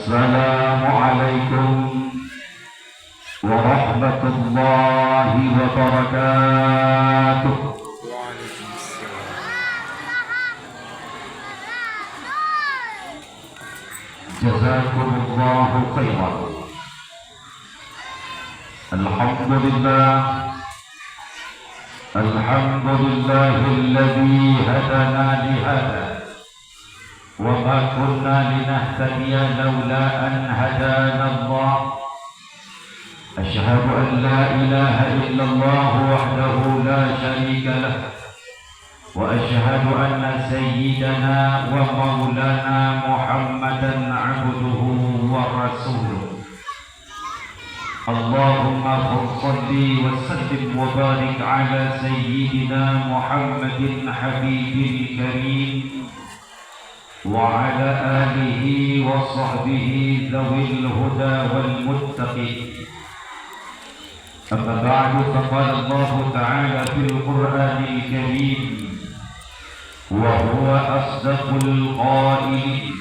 Assalamualaikum warahmatullahi wabarakatuh. Jazakumullahu khairan. Alhamdulillahilladzi hadana lihada wa ma kunna linahtadiya laula an hadana Allah. Asyhadu an la ilaha illallah wahdahu la syarika lah wa asyhadu anna sayyidana wa maulana Muhammadan abduhu wa rasuluh. Allahumma shalli wa sallim wa barik ala sayyidina Muhammadin habibil karim wa ala alihi wa sahbihi dhawil huda wal muttaqin. Amma ba'du, faqala Allah ta'ala fil Qur'anil karim wa huwa asdaqul qailin.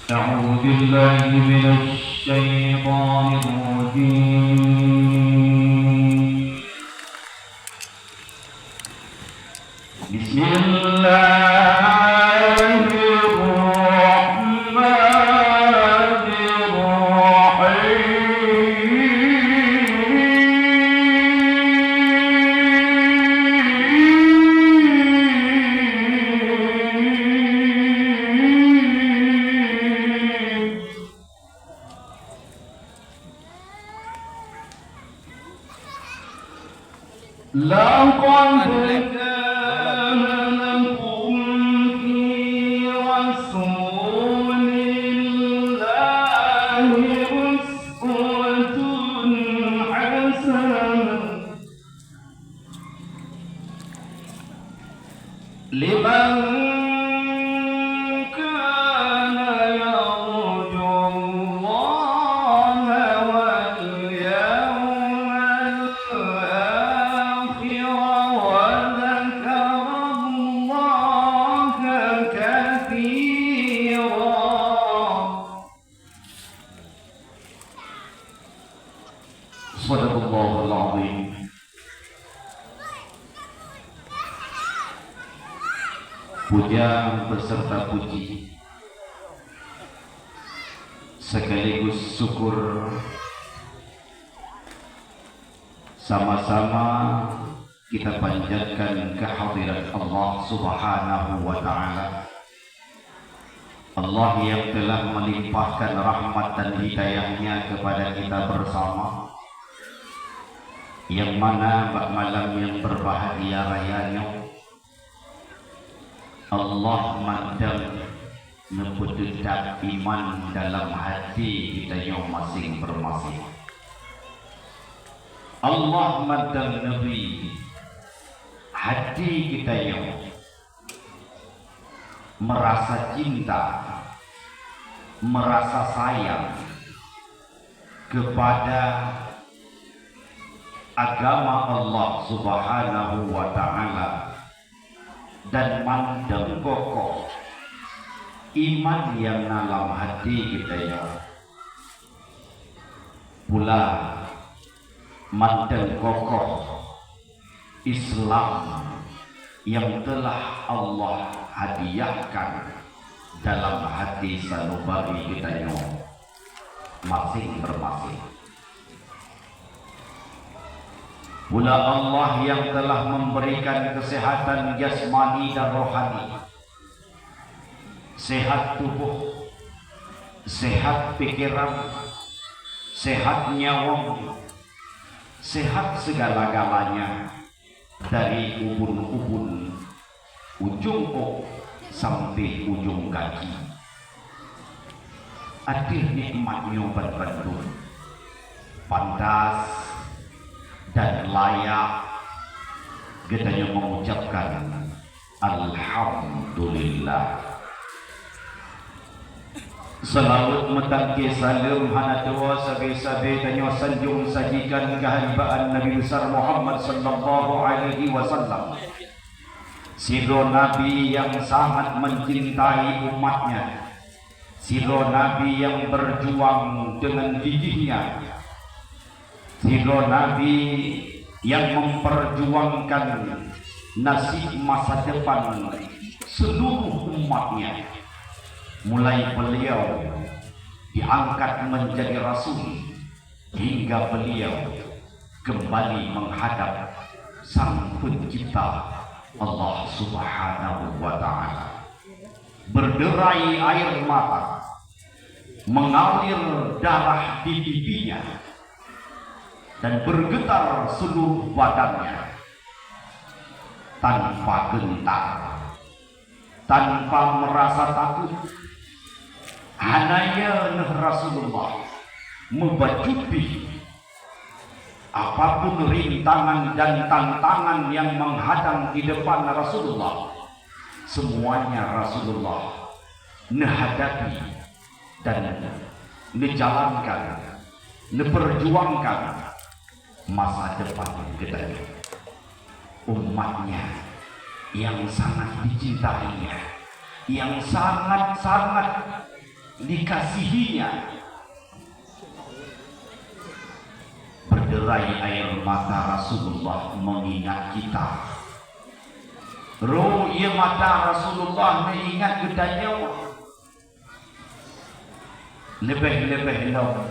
A'udzu billahi minasy syaithanir rajim. Puja beserta puji sekaligus syukur sama-sama kita panjatkan kehadirat Allah Subhanahu wa ta'ala, Allah yang telah melimpahkan rahmat dan hidayahnya kepada kita bersama, yang mana malam yang berbahagia rayanya Allah mandang mempedudak iman dalam hati kita yang masing-masing. Allah mandang Nabi hati kita yang merasa cinta, merasa sayang kepada agama Allah Subhanahu wa ta'ala, dan mandang kokoh iman yang dalam hati kita ya. Pula mandang kokoh Islam yang telah Allah hadiahkan dalam hati sanubari kita ya masing-masing. Pula Allah yang telah memberikan kesehatan jasmani dan rohani, sehat tubuh, sehat pikiran, sehat nyawa, sehat segala-galanya, dari ubun-ubun ujung kok sampai ujung kaki. Adil nikmatnya berbentuk pantas dan layak kita yang mengucapkan alhamdulillah. Salawat matangki salam hanatua sabi-sabi tanya sanjung sajikan kehanibaan Nabi besar Muhammad sallallahu alaihi wasallam, sido Nabi yang sangat mencintai umatnya, siro Nabi yang berjuang dengan gigihnya, siro Nabi yang memperjuangkan nasib masa depan seluruh umatnya. Mulai beliau diangkat menjadi Rasul hingga beliau kembali menghadap Sang Pencipta Allah Subhanahu wa Ta'ala. Berderai air mata, mengalir darah di pipinya, dan bergetar seluruh badannya tanpa gentar, tanpa merasa takut. Hanaya Rasulullah membacuti apapun rintangan dan tantangan yang menghadang di depan Rasulullah, semuanya Rasulullah menghadapi dan menjalankan, memperjuangkan masa depan kita, umatnya yang sangat dicintainya, yang sangat-sangat dikasihinya. Berderai air mata Rasulullah mengingat kita. Roh ia mata Rasulullah mengingat gedanya. Lebih-lebih lo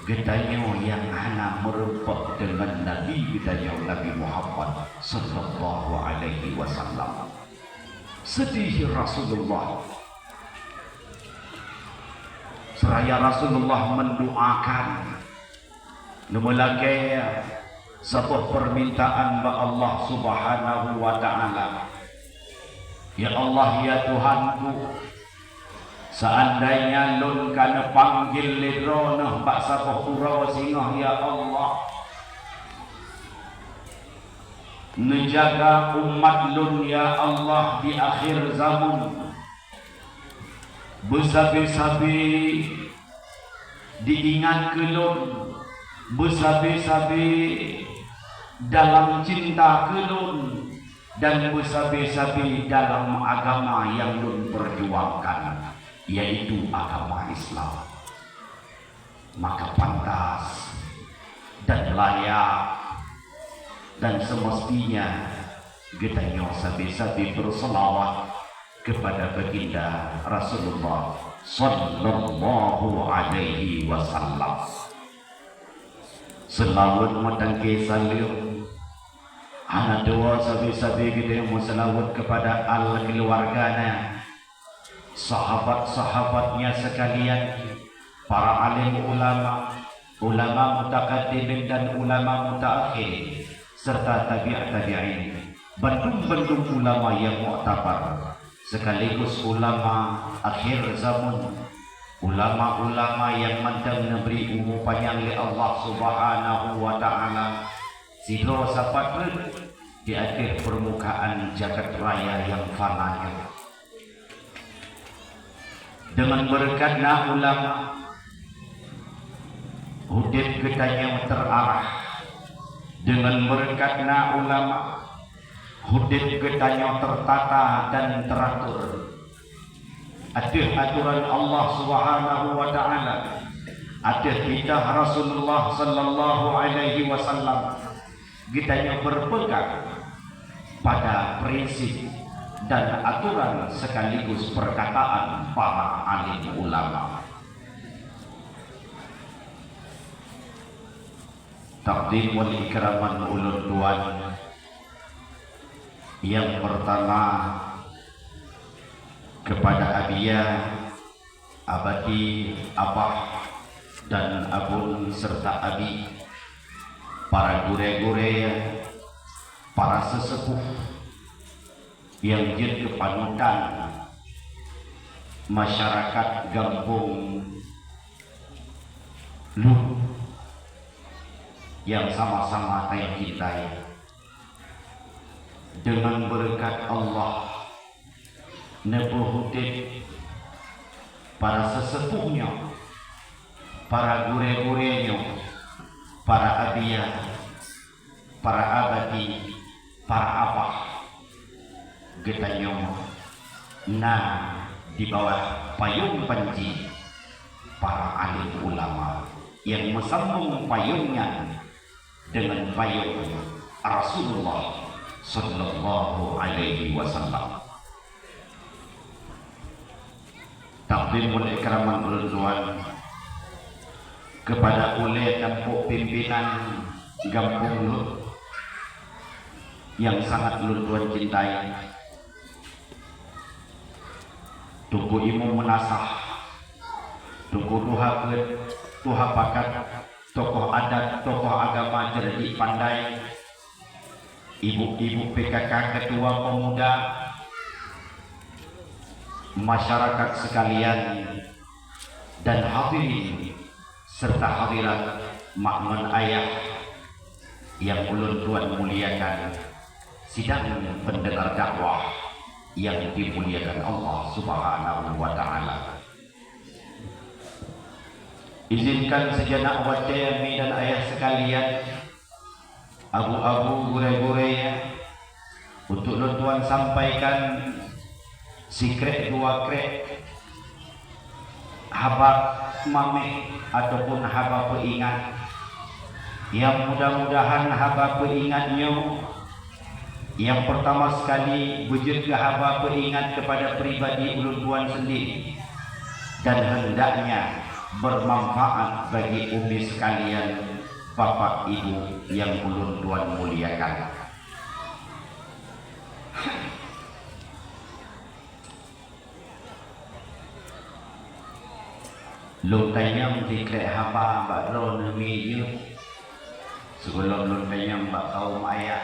gedanya yang hana merempak dengan Nabi gedanya Nabi Muhammad sallallahu alaihi wasallam. Sedih Rasulullah. Seraya Rasulullah mendoakan memulai sebuah permintaan ba Allah Subhanahu wa Ta'ala. Ya Allah, ya Tuhanku, seandainya lun kana panggil lidronah bak sebuah urawa singah, ya Allah, menjaga umat lun ya Allah di akhir zaman. Bersabi-sabi diingat kelun, bersabi-sabi dalam cinta kelun, dan bersabi-sabi dalam agama yang lun perjuangkan, yaitu agama Islam. Maka pantas dan layak dan semestinya kita sabi-sabi berselawat kepada baginda Rasulullah sallallahu alaihi wasallam. Selawat matangke salim ana doa sabi-sabi kita yang selawat kepada al keluarganya, sahabat-sahabatnya sekalian, para alim ulama, ulama mutaqaddimin dan ulama mutaakhir, serta tabi'in, bandung-bandung ulama yang mu'tabar, sekaligus ulama akhir zaman, ulama-ulama yang mandang memberi umur panjang oleh Allah Subhanahu wa Ta'ala, silo sapat di akhir permukaan jagat raya yang fananya. Dengan berkatnya ulama, hidup kita yang terarah. Dengan berkatnya ulama, hidup kita yang tertata dan teratur. Ada aturan Allah Subhanahu wa Ta'ala, ada perintah Rasulullah sallallahu alaihi wasallam. Kita yang berpegang pada prinsip dan aturan sekaligus perkataan para alim ulama. Takdim wal ikraman ulun tuan. Yang pertama kepada abiyah, abadi, abah dan abun serta abi, para gure-gure, para sesepuh yang jadi kepanutan masyarakat Gampung Lu yang sama-sama saya cintai. Dengan berkat Allah nebuhudit para sesepuhnya, para gure-gurenya, para abiyah, para abadi, para abah, getanya nah di bawah payung panji para alim ulama yang bersambung payungnya dengan payung Rasulullah sallallahu alaihi wasallam. Takdimul ikraman ulun kepada oleh kampung pimpinan Gampung Lut yang sangat ulun cintai. Tuku imam menasah, tuku tuha pakat, tokoh adat, tokoh agama cerdik pandai, ibu-ibu PKK, ketua pemuda, masyarakat sekalian, dan hadirin serta hadirat makmun ayah yang ulun tuan muliakan, sidang pendengar dakwah yang dimuliakan Allah Subhanahu wa Ta'ala. Izinkan sejenak wajami dan ayah sekalian, abu-abu gurai-gurai, untuk tuan sampaikan secret dua krek habak mame ataupun haba peingat yang mudah-mudahan haba peingatnya yang pertama sekali wujud ke haba peingat kepada pribadi ulun tuan sendiri dan hendaknya bermanfaat bagi umi sekalian, bapak ibu yang ulun tuan muliakan. Lung tanyam dikrek haba mbak ro nemi yu sebelum lung tanyam mbak kaum ayah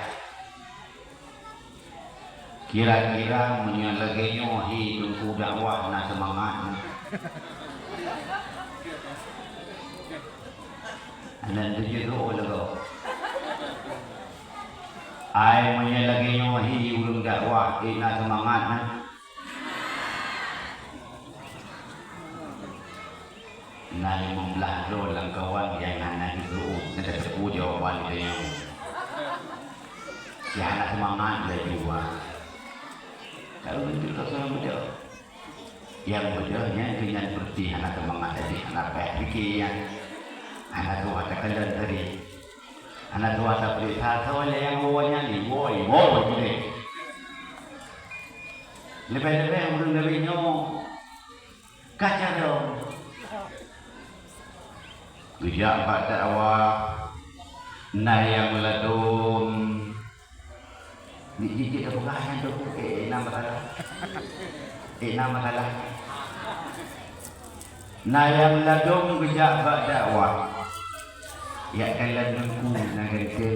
kira-kira menyalaginya hidupku dakwah na semangat dan tujuh lagu ai menyalaginya hidup dakwah na semangat na 15 lang kawan yang anak itu nanti tepu jawaban dia si anak semangat dia juga kalau begitu saya muda yang mudahnya dengan berarti anak semangat tadi anak baik fikirnya anak tua terkendali tadi anak tua tak berita soalnya yang bawanya ni boy gini lebih-lebih urang dari nyo kaca dong bijak pak dakwah na yang meladum di apa kahan tu nama salah na yang meladum bijak pak dakwah ya kalian nunggu na ganti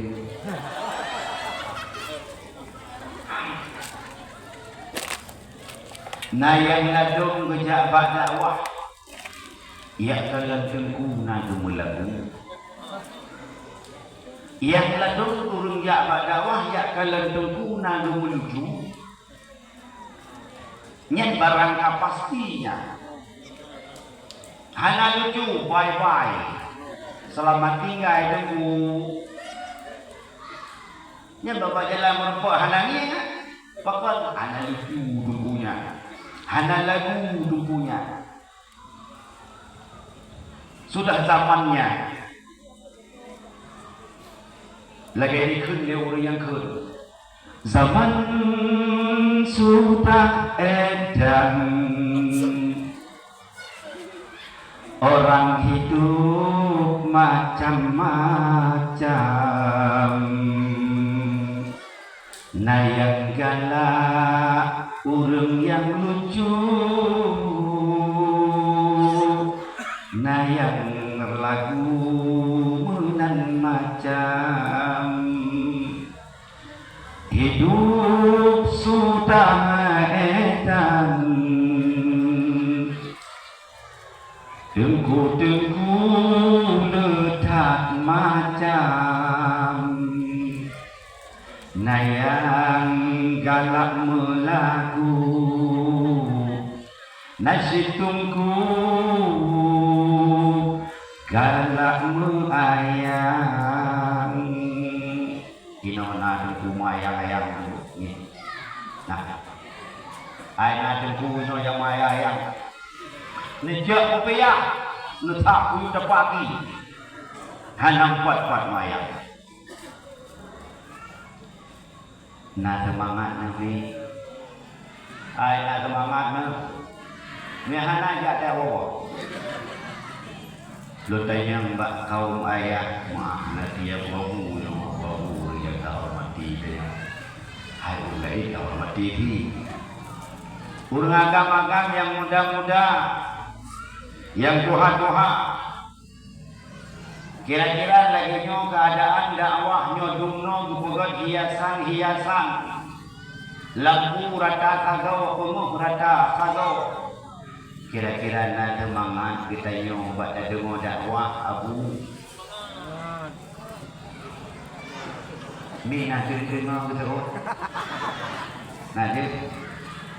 na yang meladum bijak pak dakwah ia kalian tengku nadu melagu yang ladung turun jak dakwah ya kalian tengku nadu melucu nyen barang pastinya hana lucu bye-bye selamat tinggal tengku nyen bapak jalan merempak hanangnya bakal hana lucu tengkunya hana lagu tengkunya sudah zamannya lagi ikut dia orang yang ke zaman sudah edan orang hidup macam-macam nah yang galak orang yang lucu nah yang lagu menan macam hidup sudah edan tengku-tengku letak macam nah yang galak melagu nasi tungku galak meayang ino na rumah ayang-ayang nah ai na tengku no yang maya yang nejak upaya letak ku tepaki hanam kuat maya na semangat nanti ai na semangat na ni hana ja tawo lo tanyang mbak kaum ayah mah na dia bawu ya kau mati deh hai ulai kau mati di urang agama yang muda-muda yang tuha-tuha kira-kira lagi nyo keadaan dakwah nyo dumno gupogot hiasan lampu rata kagau umuh rata kagau kira-kira na semangat kita nyo buat dengo dakwah abu mi na terima gitu nadir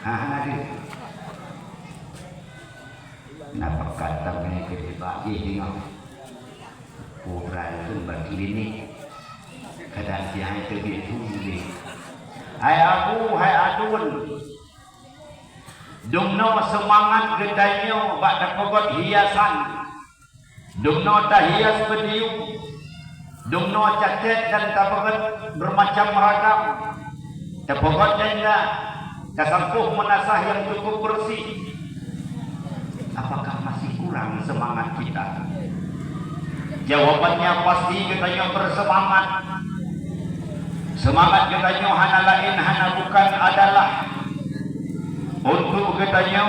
nadir napa kata ini kita ingat putra itu bagi ini kadang siang itu ditunggu hai abu hai adun dumno semangat gedanya bak dapat hiasan dumno tak hias bediu dumno cacat dan tabagat bermacam ragam tabagat janda kasampuh menasah yang cukup bersih apakah masih kurang semangat kita? Jawabannya pasti katanya bersemangat. Semangat katanya hana lain hana bukan adalah untuk katanya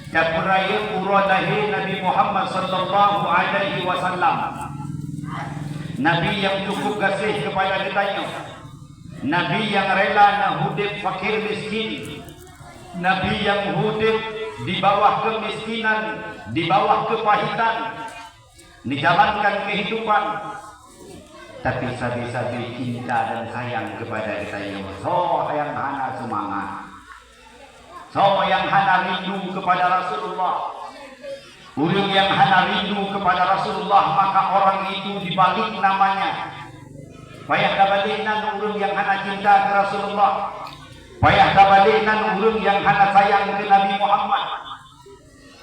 capraya uradahi Nabi Muhammad sallallahu alaihi wasallam. Nabi yang cukup kasih kepada katanya. Nabi yang rela nak hidup fakir miskin. Nabi yang hidup di bawah kemiskinan, di bawah kepahitan, dijalankan kehidupan, tapi sabi-sabi cinta dan sayang kepada kita. So yang hana semangat, so yang hana rindu kepada Rasulullah, orang yang hana rindu kepada Rasulullah, maka orang itu dibalik namanya. Payah dabalinan orang yang hana cinta ke Rasulullah. Payah dabalinan urung yang hana sayang ke Nabi Muhammad.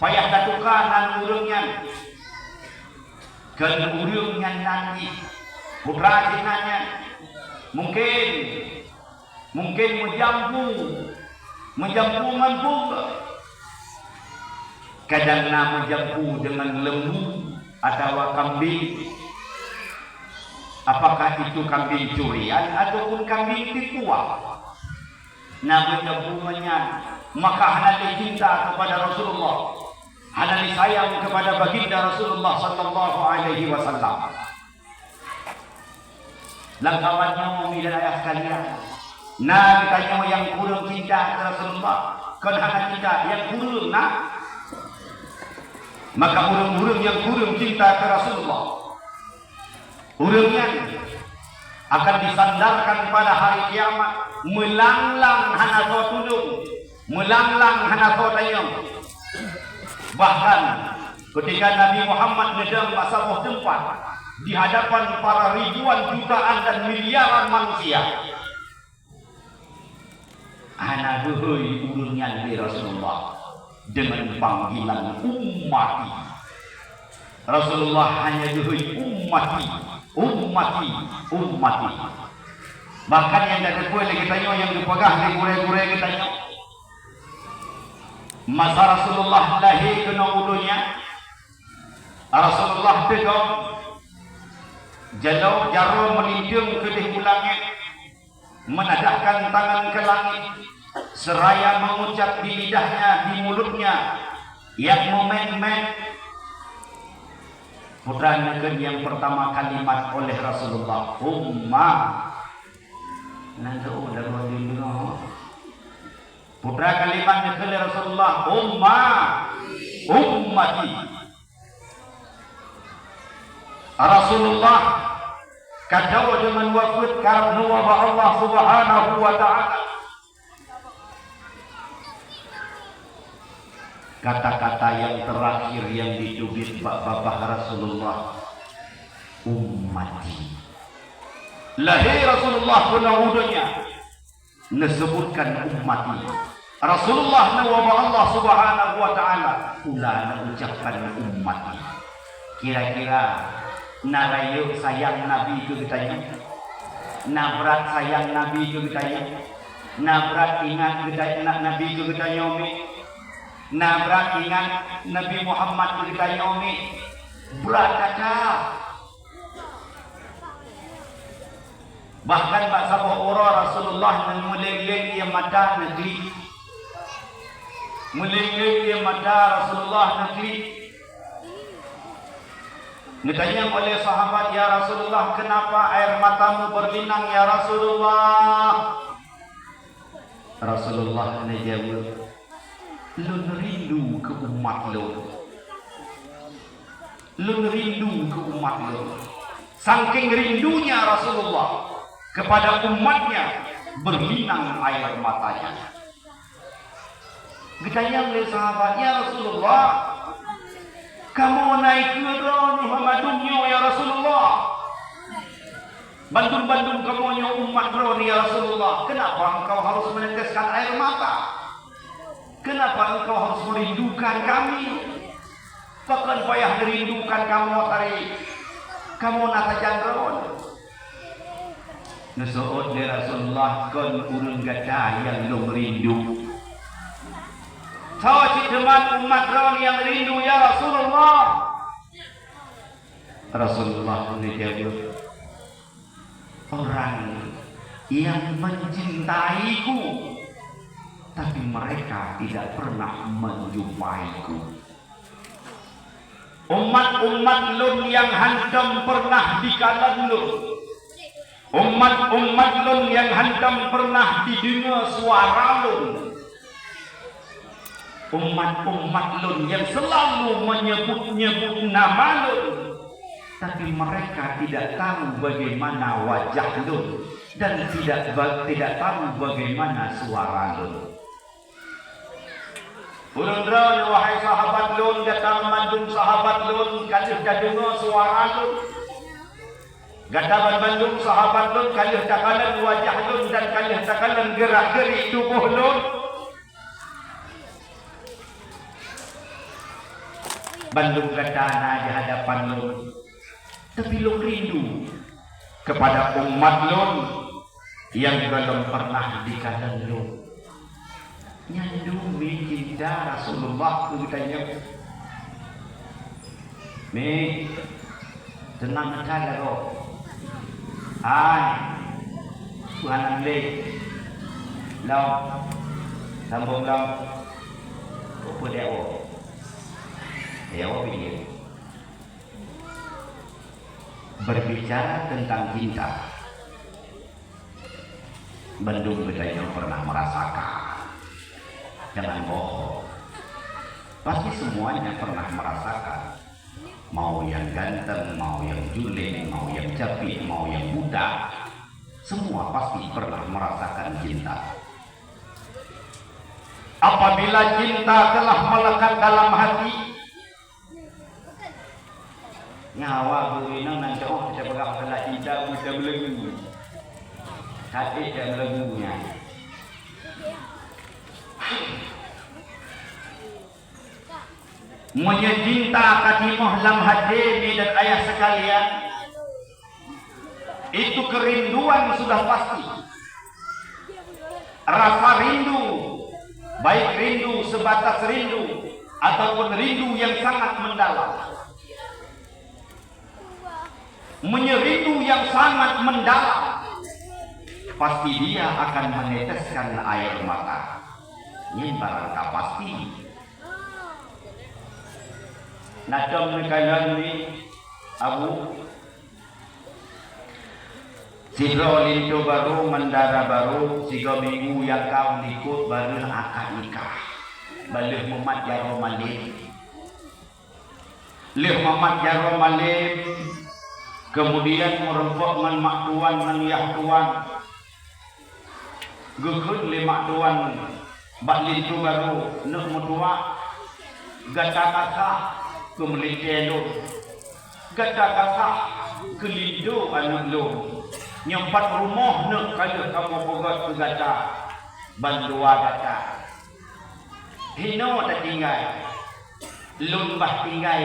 Payah datukanan urungnya. Kan urungnya nanti putra jinanya mungkin menjampu mampu. Kadang menjampu dengan lembu atau kambing. Apakah itu kambing curian ataupun kambing tipuan? Namun hubungannya maka hana cinta kepada Rasulullah, hana sayang kepada baginda Rasulullah sallallahu alaihi wasallam. Langkawannya memilih ayah sekalian. Nah kita yang kurang cinta kepada Rasulullah, kan hana cinta yang kurang nak. Maka orang-orang yang kurang cinta kepada Rasulullah, orangnya akan disandarkan pada hari kiamat melanglang hana so tulung, melanglang hana so tayang. Bahkan ketika Nabi Muhammad nedang masalah tempat di hadapan para ribuan jutaan dan miliaran manusia, hana duhui urunnya di Rasulullah dengan panggilan ummati. Rasulullah hanya duhui ummati. Bahkan yang dari kue lagi tanya yang dipegang di gure-gure kita tanya. Masa Rasulullah lahir kena ulunya, Rasulullah tegak jarum meninjung ke di langit, menadahkan tangan ke langit, seraya mengucap di lidahnya, di mulutnya, yang momen-momen putra negeri yang pertama kalimat oleh Rasulullah ummah. Nanti udah berdialog. Putra kalimat negeri Rasulullah ummati. Rasulullah kata dengan wafat karena Allah Subhanahu wa taala. Kata-kata yang terakhir yang dicubit bapak Rasulullah ummati. Lahir Rasulullah penahudanya disebutkan ummati. Rasulullah nawa Allah Subhanahu wa taala ulah ucapkan umat. Kira-kira narayu sayang Nabi ke kitanya, nabrak sayang Nabi ke kitanya, nabrak ingat kita Nabi ke kitanya umi, nabrak ingat Nabi Muhammad ke kitanya umi, berat kata. Bahkan bak sabah ora Rasulullah memeleng ia mata negeri, meleng ia mata Rasulullah negeri. Ditanya oleh sahabat, ya Rasulullah, kenapa air matamu berlinang ya Rasulullah? Rasulullah menjawab, lu rindu ke umat lu. Lu rindu ke umat lu. Saking rindunya Rasulullah kepada umatnya, berlinang air matanya. Ditanya oleh sahabat, ya Rasulullah, kamu naik ke drone Muhammadumnya ya Rasulullah. Bandung-bandung kamunya umat drone ya Rasulullah. Kenapa engkau harus meneteskan air mata? Kenapa engkau harus merindukan kami? Bahkan payah merindukan kamu tadi. Kamu natajan drone. Nasu'ud ya Rasulullah kon urun gada yang lu merindu. Tahu teman umat drone yang rindu ya Rasulullah. Rasulullah menjawab, orang yang mencintaiku tapi mereka tidak pernah menjumpaiku. Umat-umat lun yang hantam pernah dikalan lun. Umat-umat lun yang hantam pernah didengar suara lun. Umat-umat lun yang selalu menyebut-nyebut nama lun, tapi mereka tidak tahu bagaimana wajah lun dan tidak tahu bagaimana suara lun. Ulun-ulun wahai sahabat lun, datang Bandung sahabat lun, kalih dah dengar suara lun. Gataban Bandung sahabat lun, kalih takalan wajah lun dan kalih takalan gerak-gerik tubuh lun. Bandung katana di hadapan lun, tapi lun rindu kepada umat lun yang belum pernah dikalan lun. Nyandu cinta Rasulullah tu ditanya, "Mi, tenang aja kau. Hai, Tuhan ambil, lau, sambung lau, apa dia awak? Dia awak begini. Berbicara tentang cinta, Bandung betanya pernah merasakan. Jangan bohong. Pasti semuanya pernah merasakan. Mau yang ganteng, mau yang julid, mau yang capit, mau yang buta, semua pasti pernah merasakan cinta. Apabila cinta telah melekat dalam hati, nyawa berwinang nanti kita berapa telah cinta kita belenggu, hati dan belenggunya. Mencinta katimah lam hati dan ayah sekalian, itu kerinduan sudah pasti. Rasa rindu, baik rindu sebatas rindu ataupun rindu yang sangat mendalam. Menyerindu yang sangat mendalam, pasti dia akan meneteskan air mata. Ini barangkali pasti. Nadam nekalan ni Abu Sidro lintu baru mendara baru 3 minggu yang kau ikut baru akan nikah. Balik Muhammad Jaro Malim. Lih Muhammad Jaro Malim. Kemudian merempok dengan mak tuan dengan yah tuan. Gukut le mak tuan bak lintu baru nak mutua gata-gata kemelitelo gata-gata kelindo anak lo nyempat rumah nak kalau kamu pegat ke gata bandua gata hino tak tinggal lumpah tinggal